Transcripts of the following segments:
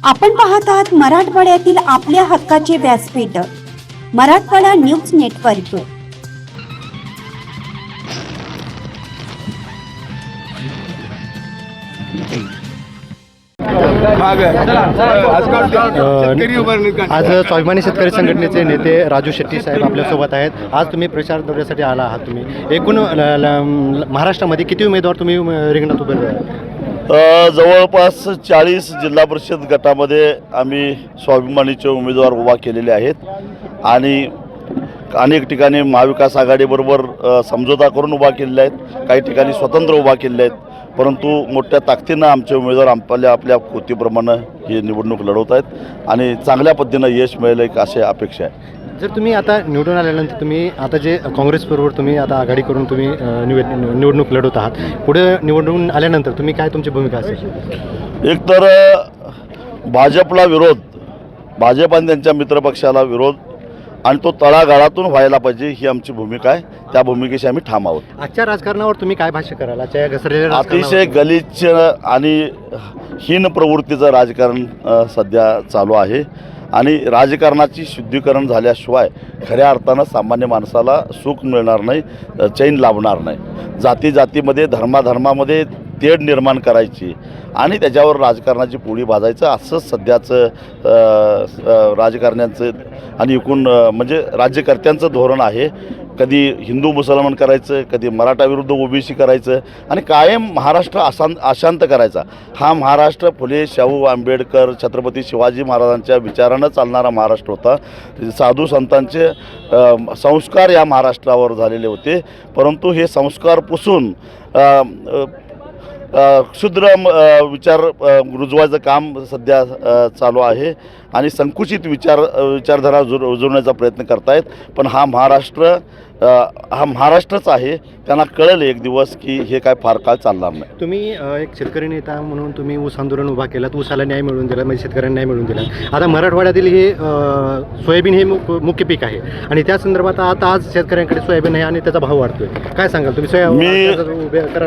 आपण पाहत आहात मराठवाड्यातील आपल्या हक्काचे व्यासपीठ मराठवाडा न्यूज नेटवर्क। आज स्वाभिमानी शेतकरी संघटनेचे नेते राजू शेट्टी साहेब आपल्यासोबत आहेत। आज तुम्ही प्रचार दौऱ्यासाठी आला आहात। तुम्ही एकूण महाराष्ट्रामध्ये किती उमेदवार तुम्ही रिंगणात उभे आहात? जवळपास 40 जिल्हा परिषद गटामध्ये आम्ही स्वाभिमानीचे उमेदवार उभा केलेले आहेत आणि अनेक ठिकाणी महाविकास आघाडीबरोबर समझोता करून उभा केलेले आहेत, काही ठिकाणी स्वतंत्र उभा केलेले आहेत। परंतु मोठ्या ताकदीनं आमचे उमेदवार आपल्या कृतीप्रमाणे ही निवडणूक लढवत आहेत आणि चांगल्या पद्धतीनं यश मिळेल एक अशी अपेक्षा आहे। जर तुम्ही आता निवडून आल्यानंतर तुम्ही आता जे काँग्रेसबरोबर तुम्ही आता आघाडी करून तुम्ही निवडणूक लढवत आहात, पुढे निवडून आल्यानंतर तुम्ही काय तुमची भूमिका असेल? एकतर भाजपला विरोध, भाजप आणि त्यांच्या मित्रपक्षाला विरोध आणि तो तळागाळातून व्हायला पाहिजे ही आमची भूमिका आहे। त्या भूमिकेशी आम्ही ठाम आहोत। आजच्या राजकारणावर तुम्ही काय भाष्य कराल? आजच्या घसरलेल्या अतिशय गलिच्छ आणि हीन प्रवृत्तीचं राजकारण सध्या चालू आहे आणि राजकारणाची शुद्धीकरण झाल्याशिवाय खऱ्या अर्थानं सामान्य माणसाला सुख मिळणार नाही, चैन लाभणार नाही। जाती जातीमध्ये धर्माधर्मामध्ये तेढ निर्माण करायची आणि त्याच्यावर राजकारणाची पोळी भाजायचं असं सध्याचं राजकारण्यांचं आणि एकूण म्हणजे राज्यकर्त्यांचं धोरण आहे। कधी हिंदू मुसलमान करायचं, कधी मराठा विरुद्ध ओबीसी करायचं आणि कायम महाराष्ट्र अशांत करायचा। हा महाराष्ट्र फुले शाहू आंबेडकर छत्रपती शिवाजी महाराजांच्या विचारानं चालणारा महाराष्ट्र होता। साधू संतांचे संस्कार या महाराष्ट्रावर झालेले होते, परंतु हे संस्कार पुसून क्षुद्र विचार रुजवायचं काम सध्या चालू आहे आणि संकुचित विचारधारा रुजवण्याचा प्रयत्न करतायत। पण हा महाराष्ट्रच आहे, त्यांना कळेल एक दिवस की हे काय फार काळ चालणार नाही। तुम्ही एक शेतकरी नेता म्हणून तुम्ही ऊस आंदोलन उभा केलात, ऊसाला न्याय मिळवून दिला, म्हणजे शेतकऱ्यांना न्याय मिळवून दिला। आता मराठवाड्यातील हे सोयाबीन हे मुख्य पीक आहे आणि त्या संदर्भात आता आज शेतकऱ्यांकडे सोयाबीन आहे आणि त्याचा भाव वाढतोय, काय सांगाल तुम्ही? मी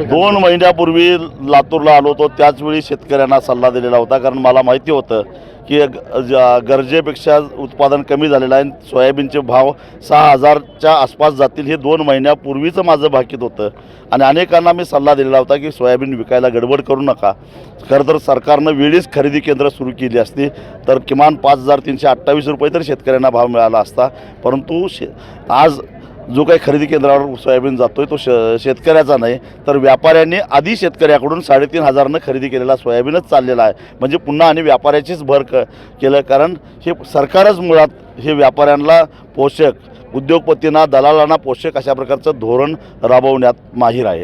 2 महिन्यापूर्वी लातूरला आलो होतो, त्याचवेळी शेतकऱ्यांना सल्ला दिलेला होता, कारण मला माहिती होतं की गरजेपेक्षा उत्पादन कमी झालेलं आहे। सोयाबीनचे भाव 6000च्या आसपास जातील हे 2 महिन्यापूर्वीचं माझं भाकीत होतं आणि अनेकांना मी सल्ला दिलेला होता की सोयाबीन विकायला गडबड करू नका। खरं तर सरकारनं वेळीच खरेदी केंद्र सुरू केली असती तर किमान 5328 रुपये तरी शेतकऱ्यांना भाव मिळाला असता। परंतु आज जो काही खरेदी केंद्रावर सोयाबीन जातोय तो शेतकऱ्याचा नाही तर व्यापाऱ्यांनी आधी शेतकऱ्याकडून 3500नं खरेदी केलेला सोयाबीनच चाललेला आहे। म्हणजे पुन्हा आणि व्यापाऱ्याचीच भर केलं, कारण हे सरकारच मुळात हे व्यापाऱ्यांना पोषक, उद्योगपतींना दलालांना पोषक अशा प्रकारचं धोरण राबवण्यात माहीर आहे।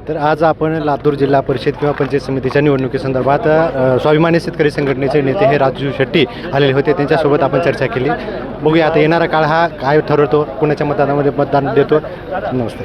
तर आज आपण लातूर जिल्हा परिषद किंवा पंचायत समितीच्या निवडणुकीसंदर्भात स्वाभिमानी शेतकरी संघटनेचे नेते हे राजू शेट्टी आलेले होते, त्यांच्यासोबत आपण चर्चा केली। बघूया आता येणारा काळ हा काय ठरवतो, कुणाच्या मतदानामध्ये मतदान देतो। नमस्ते।